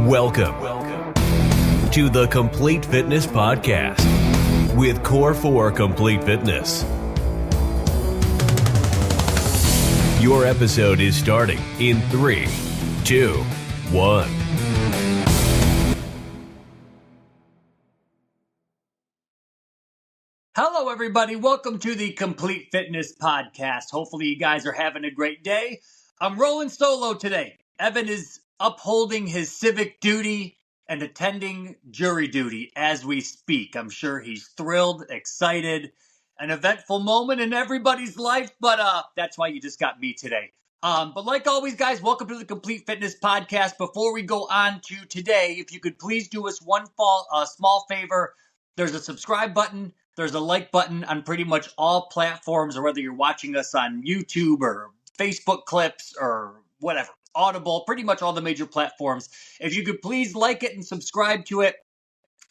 Welcome to the Complete Fitness Podcast with Core for Complete Fitness. Your episode is starting in 3, 2, 1. Hello, everybody. Welcome to the Complete Fitness Podcast. Hopefully, you guys are having a great day. I'm rolling solo today. Evan is upholding his civic duty and attending jury duty as we speak. I'm sure he's thrilled, excited, an eventful moment in everybody's life, but that's why you just got me today. But like always, guys, welcome to the Complete Fitness Podcast. Before we go on to today, if you could please do us one small favor, there's a subscribe button. There's a like button on pretty much all platforms, or whether you're watching us on YouTube or Facebook clips or whatever, Audible, pretty much all the major platforms. If you could please like it and subscribe to it,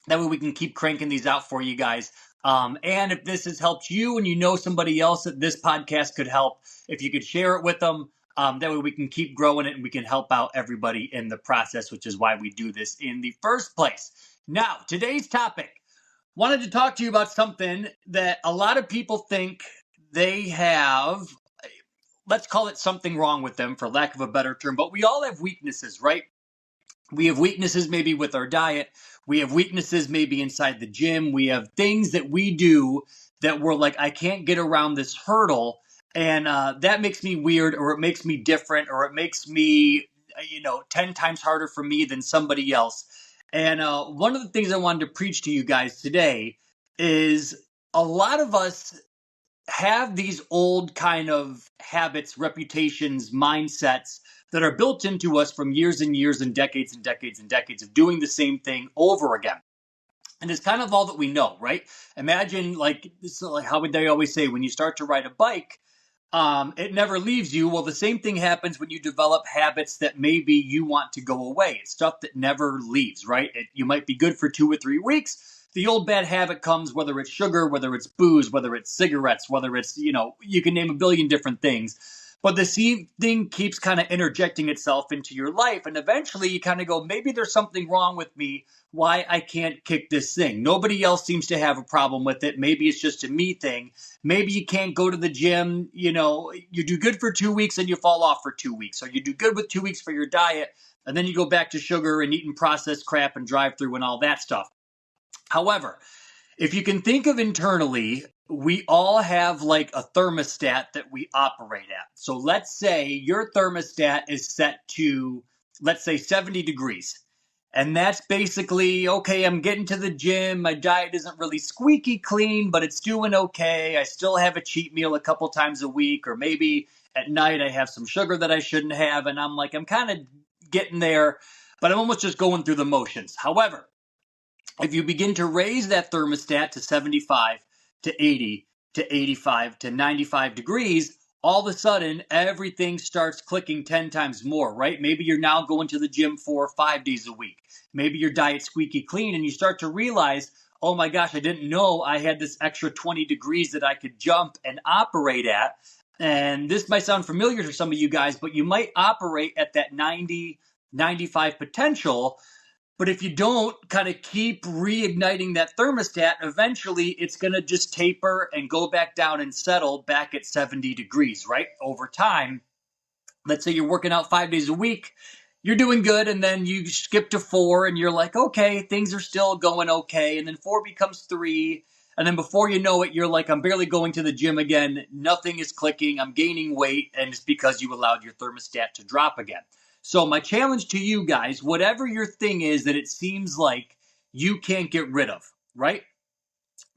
that way we can keep cranking these out for you guys. And if this has helped you and you know somebody else that this podcast could help, if you could share it with them, that way we can keep growing it and we can help out everybody in the process, which is why we do this in the first place. Now, today's topic. Wanted to talk to you about something that a lot of people think they have, let's call it something wrong with them for lack of a better term, but we all have weaknesses, right? We have weaknesses maybe with our diet. We have weaknesses maybe inside the gym. We have things that we do that we're like, I can't get around this hurdle. And that makes me weird, or it makes me different, or it makes me, 10 times harder for me than somebody else. And one of the things I wanted to preach to you guys today is a lot of us have these old kind of habits, reputations, mindsets that are built into us from years and years and decades and decades and decades of doing the same thing over again. And it's kind of all that we know, right? Imagine like how would they always say, when you start to ride a bike, it never leaves you. Well, the same thing happens when you develop habits that maybe you want to go away. It's stuff that never leaves, right? You might be good for 2 or 3 weeks. The old bad habit comes, whether it's sugar, whether it's booze, whether it's cigarettes, whether it's, you can name a billion different things. But the same thing keeps kind of interjecting itself into your life. And eventually you kind of go, maybe there's something wrong with me, why I can't kick this thing. Nobody else seems to have a problem with it. Maybe it's just a me thing. Maybe you can't go to the gym. You do good for 2 weeks and you fall off for 2 weeks. Or you do good with 2 weeks for your diet, and then you go back to sugar and eating processed crap and drive-through and all that stuff. However, if you can think of internally, we all have like a thermostat that we operate at. So let's say your thermostat is set to, let's say 70 degrees. And that's basically, okay, I'm getting to the gym. My diet isn't really squeaky clean, but it's doing okay. I still have a cheat meal a couple times a week, or maybe at night I have some sugar that I shouldn't have. And I'm kind of getting there, but I'm almost just going through the motions. However, if you begin to raise that thermostat to 75, to 80, to 85, to 95 degrees, all of a sudden, everything starts clicking 10 times more, right? Maybe you're now going to the gym 4 or 5 days a week. Maybe your diet's squeaky clean, and you start to realize, oh my gosh, I didn't know I had this extra 20 degrees that I could jump and operate at. And this might sound familiar to some of you guys, but you might operate at that 90, 95 potential. But if you don't kind of keep reigniting that thermostat, eventually it's going to just taper and go back down and settle back at 70 degrees, right? Over time, let's say you're working out 5 days a week, you're doing good, and then you skip to 4 and you're like, okay, things are still going okay. And then 4 becomes 3. And then before you know it, you're like, I'm barely going to the gym again. Nothing is clicking. I'm gaining weight. And it's because you allowed your thermostat to drop again. So my challenge to you guys, whatever your thing is that it seems like you can't get rid of, right?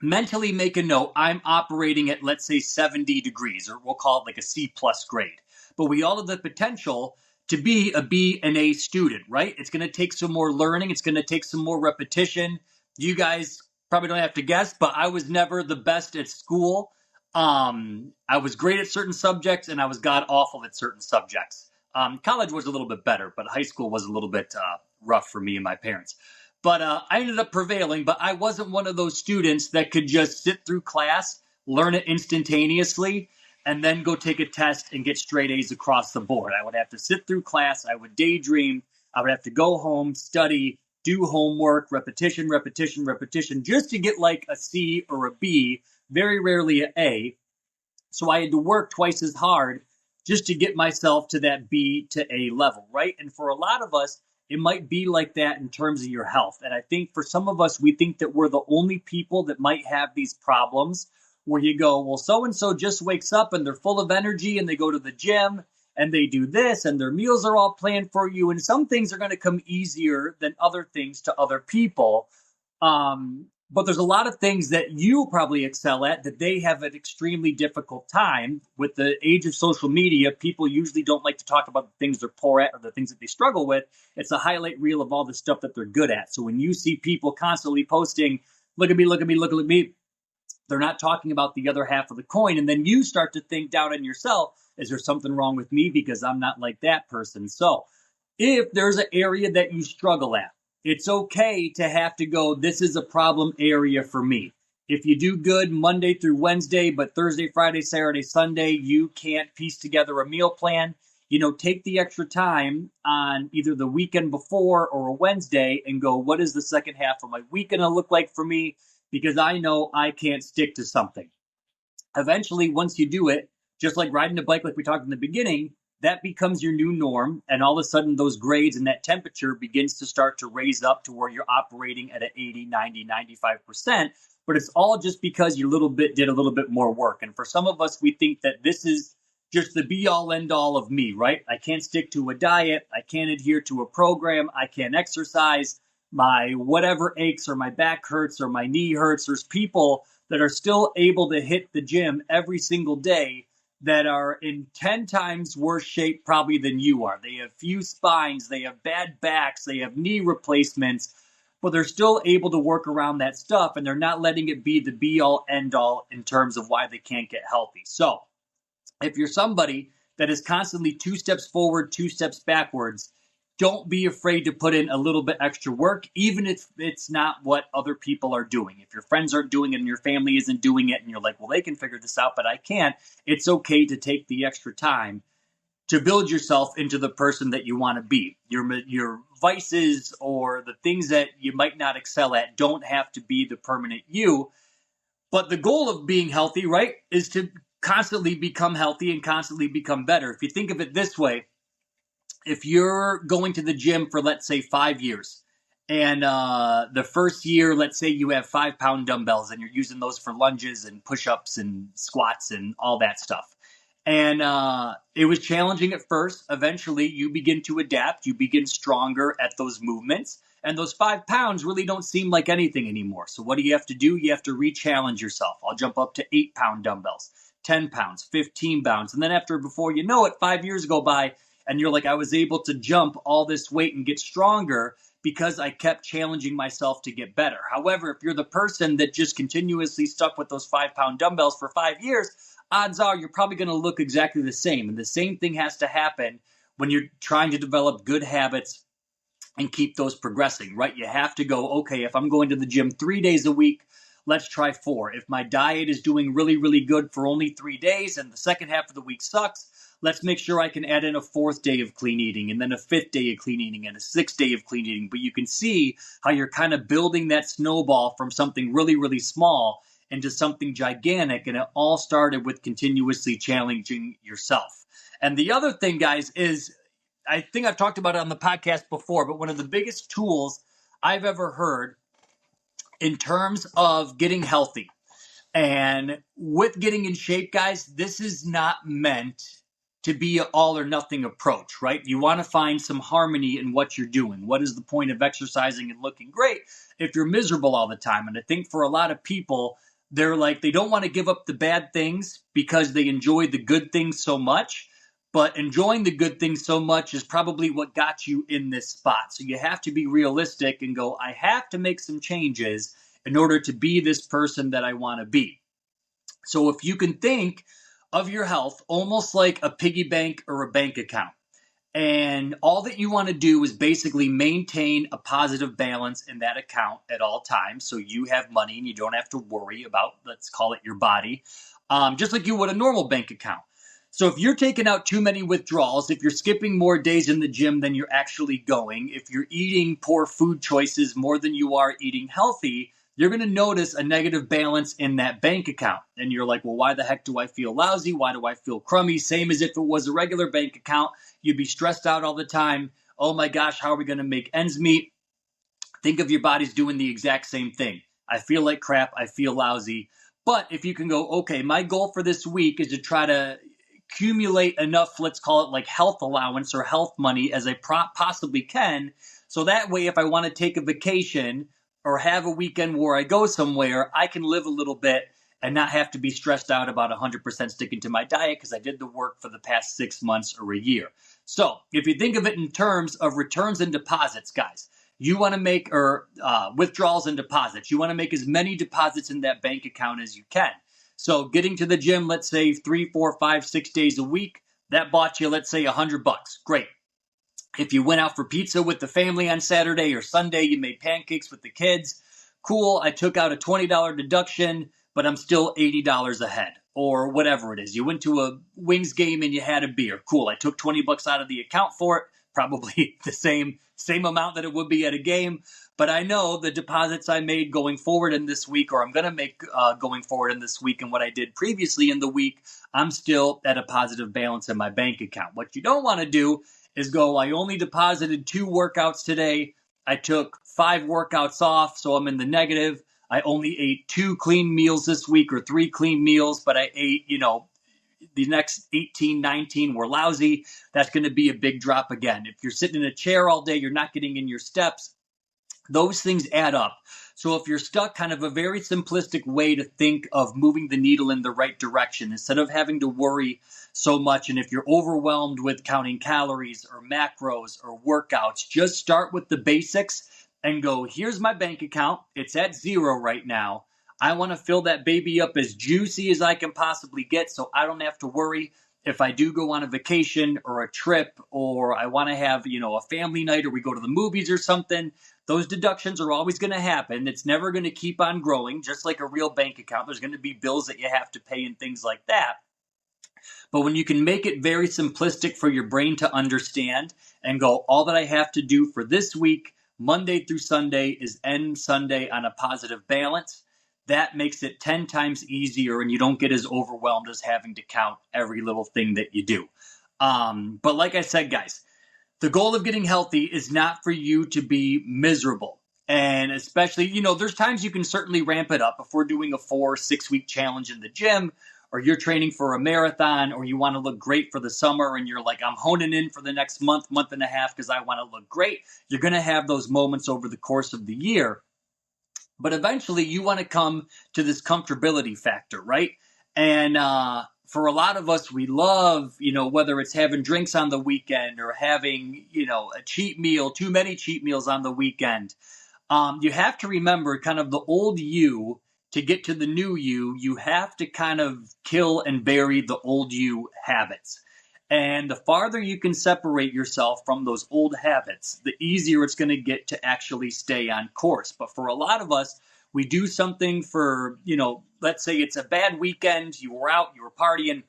Mentally make a note. I'm operating at, let's say, 70 degrees, or we'll call it like a C+ grade. But we all have the potential to be a B and A student, right? It's going to take some more learning. It's going to take some more repetition. You guys probably don't have to guess, but I was never the best at school. I was great at certain subjects, and I was god awful at certain subjects. College was a little bit better, but high school was a little bit rough for me and my parents. But I ended up prevailing, but I wasn't one of those students that could just sit through class, learn it instantaneously, and then go take a test and get straight A's across the board. I would have to sit through class. I would daydream. I would have to go home, study, do homework, repetition, repetition, repetition, just to get like a C or a B, very rarely an A. So I had to work twice as hard just to get myself to that B to A level, right? And for a lot of us, it might be like that in terms of your health. And I think for some of us, we think that we're the only people that might have these problems where you go, well, so and so just wakes up and they're full of energy and they go to the gym and they do this and their meals are all planned for you. And some things are going to come easier than other things to other people. But there's a lot of things that you probably excel at that they have an extremely difficult time. With the age of social media, people usually don't like to talk about the things they're poor at or the things that they struggle with. It's a highlight reel of all the stuff that they're good at. So when you see people constantly posting, look at me, look at me, look at me, they're not talking about the other half of the coin. And then you start to think down on yourself, is there something wrong with me because I'm not like that person? So if there's an area that you struggle at, it's okay to have to go, this is a problem area for me. If you do good Monday through Wednesday, but Thursday, Friday, Saturday, Sunday, you can't piece together a meal plan, take the extra time on either the weekend before or a Wednesday and go, what is the second half of my week going to look like for me? Because I know I can't stick to something. Eventually, once you do it, just like riding a bike, like we talked in the beginning, that becomes your new norm. And all of a sudden, those grades and that temperature begins to start to raise up to where you're operating at an 80, 90, 95%. But it's all just because you did a little bit more work. And for some of us, we think that this is just the be all end all of me, right? I can't stick to a diet. I can't adhere to a program. I can't exercise. My whatever aches or my back hurts or my knee hurts. There's people that are still able to hit the gym every single day that are in 10 times worse shape probably than you are. They have few spines, they have bad backs, they have knee replacements, but they're still able to work around that stuff and they're not letting it be the be all end all in terms of why they can't get healthy. So if you're somebody that is constantly 2 steps forward, 2 steps backwards, don't be afraid to put in a little bit extra work, even if it's not what other people are doing. If your friends aren't doing it and your family isn't doing it and you're like, well, they can figure this out, but I can't. It's okay to take the extra time to build yourself into the person that you want to be. Your vices or the things that you might not excel at don't have to be the permanent you. But the goal of being healthy, right, is to constantly become healthy and constantly become better. If you think of it this way, if you're going to the gym for, let's say, 5 years, and the first year, let's say you have 5-pound dumbbells and you're using those for lunges and push-ups and squats and all that stuff. And it was challenging at first. Eventually, you begin to adapt. You begin stronger at those movements. And those 5 pounds really don't seem like anything anymore. So what do you have to do? You have to re-challenge yourself. I'll jump up to 8-pound dumbbells, 10 pounds, 15 pounds. And then before you know it, 5 years go by, and you're like, I was able to jump all this weight and get stronger because I kept challenging myself to get better. However, if you're the person that just continuously stuck with those 5-pound dumbbells for 5 years, odds are you're probably going to look exactly the same. And the same thing has to happen when you're trying to develop good habits and keep those progressing, right? You have to go, okay, if I'm going to the gym 3 days a week, let's try 4. If my diet is doing really, really good for only 3 days and the second half of the week sucks, let's make sure I can add in a 4th day of clean eating and then a 5th day of clean eating and a 6th day of clean eating. But you can see how you're kind of building that snowball from something really, really small into something gigantic. And it all started with continuously challenging yourself. And the other thing, guys, is I think I've talked about it on the podcast before, but one of the biggest tools I've ever heard in terms of getting healthy and with getting in shape, guys, this is not meant to be an all or nothing approach, right? You want to find some harmony in what you're doing. What is the point of exercising and looking great if you're miserable all the time? And I think for a lot of people, they're like, they don't want to give up the bad things because they enjoy the good things so much. But enjoying the good things so much is probably what got you in this spot. So you have to be realistic and go, I have to make some changes in order to be this person that I want to be. So if you can think of your health almost like a piggy bank or a bank account, and all that you want to do is basically maintain a positive balance in that account at all times. So you have money and you don't have to worry about, let's call it your body, just like you would a normal bank account. So if you're taking out too many withdrawals, if you're skipping more days in the gym than you're actually going, if you're eating poor food choices more than you are eating healthy, you're going to notice a negative balance in that bank account. And you're like, well, why the heck do I feel lousy? Why do I feel crummy? Same as if it was a regular bank account. You'd be stressed out all the time. Oh my gosh, how are we going to make ends meet? Think of your body's doing the exact same thing. I feel like crap. I feel lousy. But if you can go, okay, my goal for this week is to try to accumulate enough, let's call it like health allowance or health money as I possibly can. So that way, if I want to take a vacation or have a weekend where I go somewhere, I can live a little bit and not have to be stressed out about 100% sticking to my diet because I did the work for the past 6 months or a year. So if you think of it in terms of returns and deposits, guys, you want to make, or withdrawals and deposits, you want to make as many deposits in that bank account as you can. So getting to the gym, let's say 3, 4, 5, 6 days a week, that bought you, let's say $100. Great. If you went out for pizza with the family on Saturday or Sunday, you made pancakes with the kids, cool. I took out a $20 deduction, but I'm still $80 ahead or whatever it is. You went to a Wings game and you had a beer. Cool. I took $20 out of the account for it. Probably the same amount that it would be at a game. But I know the deposits I made going forward in this week, or I'm going to make going forward in this week, and what I did previously in the week, I'm still at a positive balance in my bank account. What you don't want to do is go, I only deposited 2 workouts today. I took 5 workouts off, so I'm in the negative. I only ate 2 clean meals this week or 3 clean meals, but I ate, the next 18, 19 were lousy. That's going to be a big drop again. If you're sitting in a chair all day, you're not getting in your steps. Those things add up. So if you're stuck, kind of a very simplistic way to think of moving the needle in the right direction instead of having to worry so much. And if you're overwhelmed with counting calories or macros or workouts, just start with the basics and go, here's my bank account. It's at 0 right now. I want to fill that baby up as juicy as I can possibly get so I don't have to worry if I do go on a vacation or a trip or I want to have, a family night or we go to the movies or something. Those deductions are always going to happen. It's never going to keep on growing, just like a real bank account. There's going to be bills that you have to pay and things like that. But when you can make it very simplistic for your brain to understand and go, all that I have to do for this week, Monday through Sunday, is end Sunday on a positive balance. That makes it 10 times easier and you don't get as overwhelmed as having to count every little thing that you do. But like I said, guys, the goal of getting healthy is not for you to be miserable. And especially, there's times you can certainly ramp it up. If we're doing a 4 or 6 week challenge in the gym, or you're training for a marathon, or you want to look great for the summer and you're like, I'm honing in for the next month and a half because I want to look great. You're going to have those moments over the course of the year. But eventually you want to come to this comfortability factor, right? And for a lot of us, we love, whether it's having drinks on the weekend or having, a cheat meal, too many cheat meals on the weekend. You have to remember kind of the old you to get to the new you. You have to kind of kill and bury the old you habits. And the farther you can separate yourself from those old habits, the easier it's going to get to actually stay on course. But for a lot of us, we do something for, let's say it's a bad weekend, you were out, you were partying,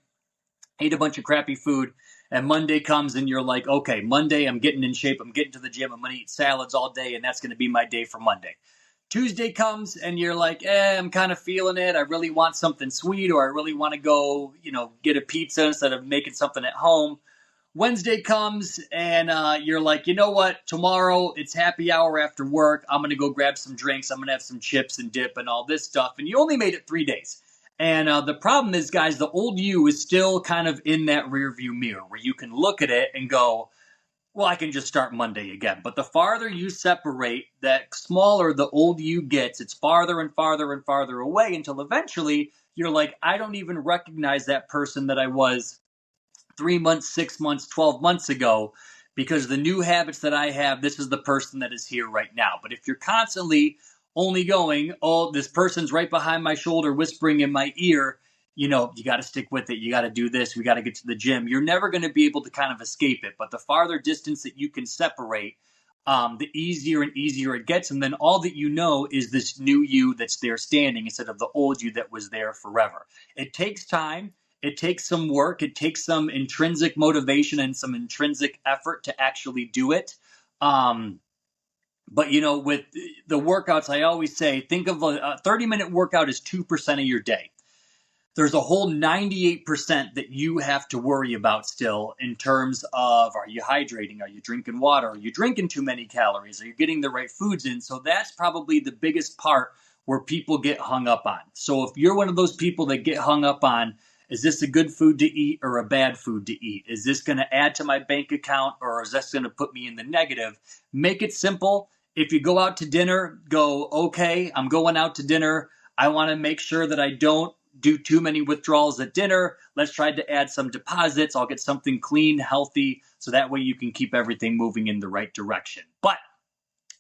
ate a bunch of crappy food, and Monday comes and you're like, okay, Monday I'm getting in shape, I'm getting to the gym, I'm going to eat salads all day, and that's going to be my day for Monday. Tuesday comes and you're like, I'm kind of feeling it. I really want something sweet, or I really want to go, get a pizza instead of making something at home. Wednesday comes and you're like, you know what? Tomorrow it's happy hour after work. I'm going to go grab some drinks. I'm going to have some chips and dip and all this stuff. And you only made it 3 days. And the problem is, guys, the old you is still kind of in that rearview mirror where you can look at it and go, well, I can just start Monday again. But the farther you separate, that smaller the old you gets. It's farther and farther and farther away until eventually you're like, I don't even recognize that person that I was 3 months, 6 months, 12 months ago, because the new habits that I have, this is the person that is here right now. But if you're constantly only going, oh, this person's right behind my shoulder whispering in my ear, you got to stick with it. You got to do this. We got to get to the gym. You're never going to be able to kind of escape it. But the farther distance that you can separate, the easier and easier it gets. And then all that you know is this new you that's there standing instead of the old you that was there forever. It takes time. It takes some work. It takes some intrinsic motivation and some intrinsic effort to actually do it. But with the workouts, I always say, think of a 30-minute workout as 2% of your day. There's a whole 98% that you have to worry about still in terms of, are you hydrating? Are you drinking water? Are you drinking too many calories? Are you getting the right foods in? So that's probably the biggest part where people get hung up on. So if you're one of those people that get hung up on, is this a good food to eat or a bad food to eat? Is this going to add to my bank account or is this going to put me in the negative? Make it simple. If you go out to dinner, go, okay, I'm going out to dinner. I want to make sure that I don't do too many withdrawals at dinner. Let's try to add some deposits. I'll get something clean, healthy, so that way you can keep everything moving in the right direction. But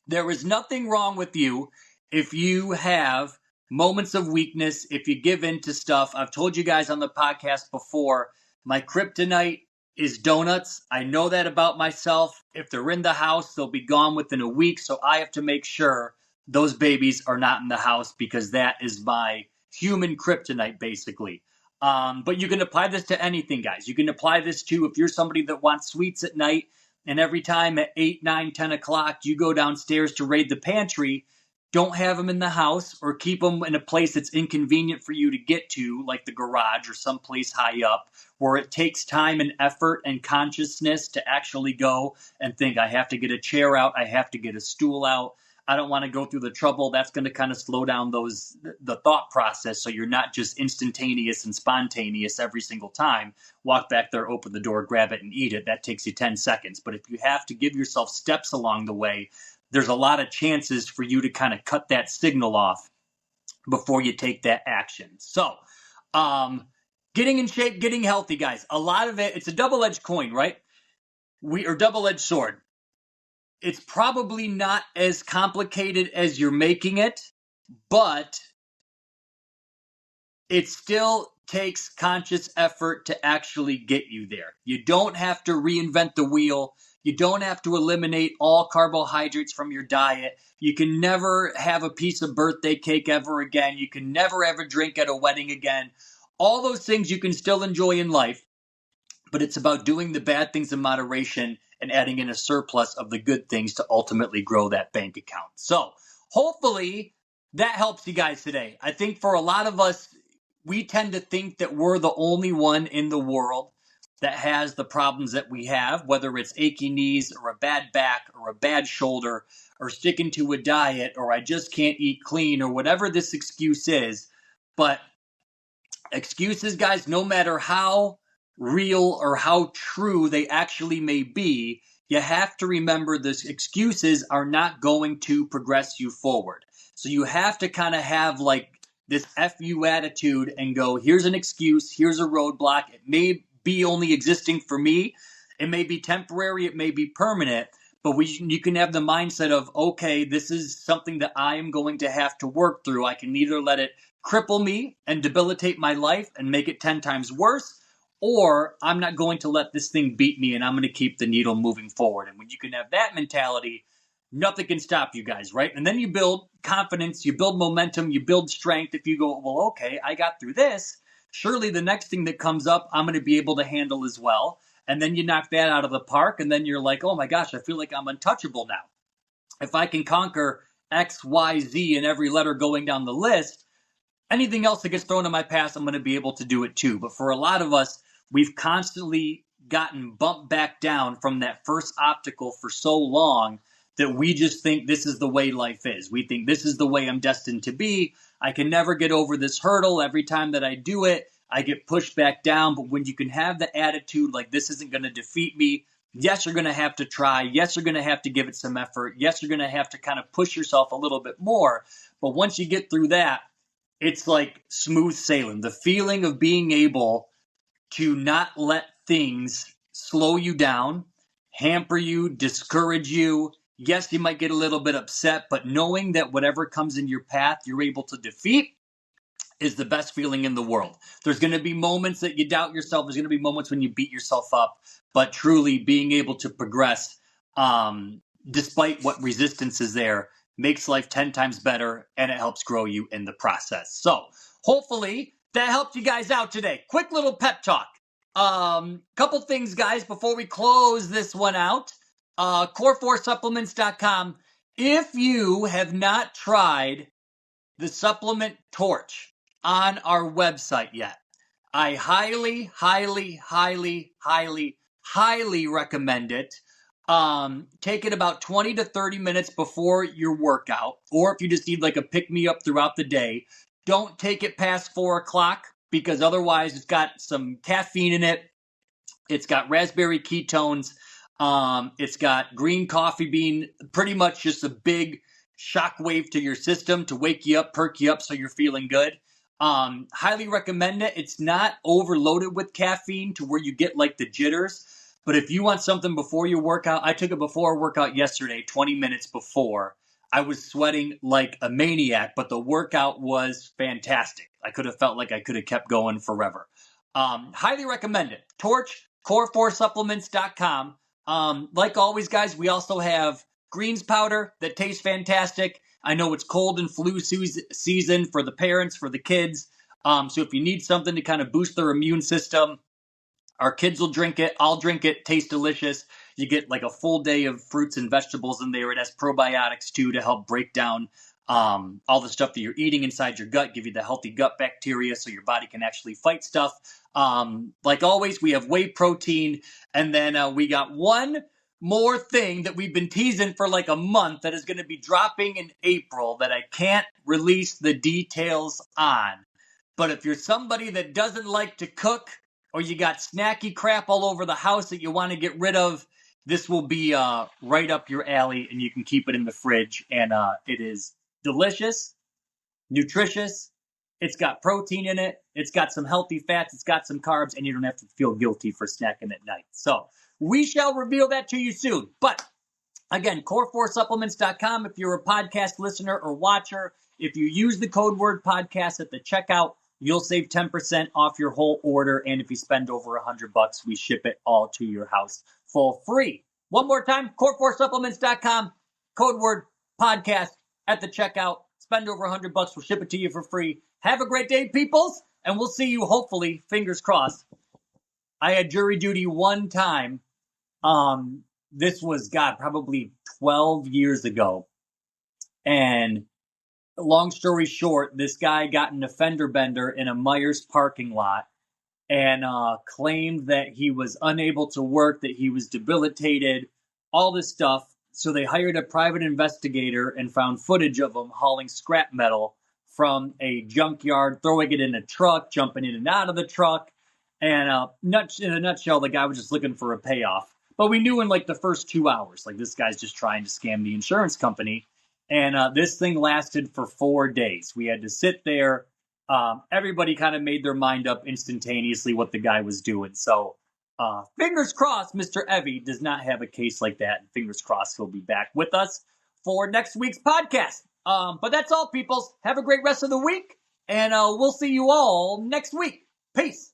there is nothing wrong with you if you have moments of weakness, if you give in to stuff. I've told you guys on the podcast before, my kryptonite is donuts. I know that about myself. If they're in the house, they'll be gone within a week. So I have to make sure those babies are not in the house because that is my human kryptonite, basically. But you can apply this to anything, guys. You can apply this to if you're somebody that wants sweets at night, and every time at 8, 9, 10 o'clock you go downstairs to raid the pantry, don't have them in the house or keep them in a place that's inconvenient for you to get to, like the garage or someplace high up, where it takes time and effort and consciousness to actually go and think, I have to get a chair out, I have to get a stool out. I don't want to go through the trouble. That's going to kind of slow down the thought process, so you're not just instantaneous and spontaneous every single time. Walk back there, open the door, grab it, and eat it. That takes you 10 seconds. But if you have to give yourself steps along the way, there's a lot of chances for you to kind of cut that signal off before you take that action. So, getting in shape, getting healthy, guys. A lot of it's a double-edged coin, right? Or double-edged sword. It's probably not as complicated as you're making it, but it still takes conscious effort to actually get you there. You don't have to reinvent the wheel. You don't have to eliminate all carbohydrates from your diet. You can never have a piece of birthday cake ever again. You can never ever drink at a wedding again. All those things you can still enjoy in life, but it's about doing the bad things in moderation and adding in a surplus of the good things to ultimately grow that bank account. So hopefully that helps you guys today. I think for a lot of us, we tend to think that we're the only one in the world that has the problems that we have, whether it's achy knees or a bad back or a bad shoulder or sticking to a diet or I just can't eat clean or whatever this excuse is. But excuses, guys, no matter how real or how true they actually may be, you have to remember those excuses are not going to progress you forward. So you have to kind of have like this FU attitude and go, here's an excuse, here's a roadblock. It may be only existing for me. It may be temporary, it may be permanent, but you can have the mindset of, okay, this is something that I am going to have to work through. I can either let it cripple me and debilitate my life and make it 10 times worse, or I'm not going to let this thing beat me and I'm going to keep the needle moving forward. And when you can have that mentality, nothing can stop you guys, right? And then you build confidence, you build momentum, you build strength. If you go, well, okay, I got through this, surely the next thing that comes up, I'm going to be able to handle as well. And then you knock that out of the park and then you're like, oh my gosh, I feel like I'm untouchable now. If I can conquer X, Y, Z and every letter going down the list, anything else that gets thrown in my path, I'm going to be able to do it too. But for a lot of us, we've constantly gotten bumped back down from that first obstacle for so long that we just think this is the way life is. We think this is the way I'm destined to be. I can never get over this hurdle. Every time that I do it, I get pushed back down. But when you can have the attitude like this isn't going to defeat me, yes, you're going to have to try. Yes, you're going to have to give it some effort. Yes, you're going to have to kind of push yourself a little bit more. But once you get through that, it's like smooth sailing. The feeling of being able to not let things slow you down, hamper you, discourage you. Yes, you might get a little bit upset, but knowing that whatever comes in your path, you're able to defeat is the best feeling in the world. There's going to be moments that you doubt yourself. There's going to be moments when you beat yourself up, but truly being able to progress, despite what resistance is there, makes life 10 times better and it helps grow you in the process. So hopefully that helped you guys out today. Quick little pep talk. Couple things, guys, before we close this one out. Core4supplements.com. If you have not tried the supplement torch on our website yet, I highly, highly, highly, highly, highly recommend it. Take it about 20 to 30 minutes before your workout, or if you just need like a pick-me-up throughout the day. Don't take it past 4 o'clock because otherwise it's got some caffeine in it. It's got raspberry ketones. It's got green coffee bean, pretty much just a big shockwave to your system to wake you up, perk you up so you're feeling good. Highly recommend it. It's not overloaded with caffeine to where you get like the jitters. But if you want something before your workout, I took it before a workout yesterday, 20 minutes before. I was sweating like a maniac, but the workout was fantastic. I could have felt like I could have kept going forever. Highly recommend it. Torch, core4supplements.com. Like always, guys, we also have greens powder that tastes fantastic. I know it's cold and flu season for the parents, for the kids. So if you need something to kind of boost their immune system, our kids will drink it. I'll drink it. Tastes delicious. You get like a full day of fruits and vegetables in there. It has probiotics too to help break down all the stuff that you're eating inside your gut, give you the healthy gut bacteria so your body can actually fight stuff. Like always, we have whey protein. And then we got one more thing that we've been teasing for like a month that is going to be dropping in April that I can't release the details on. But if you're somebody that doesn't like to cook, or you got snacky crap all over the house that you want to get rid of, this will be right up your alley, and you can keep it in the fridge. And it is delicious, nutritious. It's got protein in it. It's got some healthy fats. It's got some carbs, and you don't have to feel guilty for snacking at night. So we shall reveal that to you soon. But again, core4supplements.com. If you're a podcast listener or watcher, if you use the code word podcast at the checkout, you'll save 10% off your whole order. And if you spend over $100, we ship it all to your house for free. One more time, core4supplements.com, code word podcast at the checkout. Spend over $100, we'll ship it to you for free. Have a great day, peoples, and we'll see you hopefully, fingers crossed. I had jury duty one time. This was, probably 12 years ago. And long story short, this guy got in a fender bender in a Myers parking lot and claimed that he was unable to work, that he was debilitated, all this stuff. So they hired a private investigator and found footage of him hauling scrap metal from a junkyard, throwing it in a truck, jumping in and out of the truck. And in a nutshell, the guy was just looking for a payoff. But we knew in like the first 2 hours, like this guy's just trying to scam the insurance company. And this thing lasted for 4 days. We had to sit there. Everybody kind of made their mind up instantaneously what the guy was doing. So fingers crossed, Mr. Evie does not have a case like that. And fingers crossed he'll be back with us for next week's podcast. But that's all, peoples. Have a great rest of the week. And we'll see you all next week. Peace.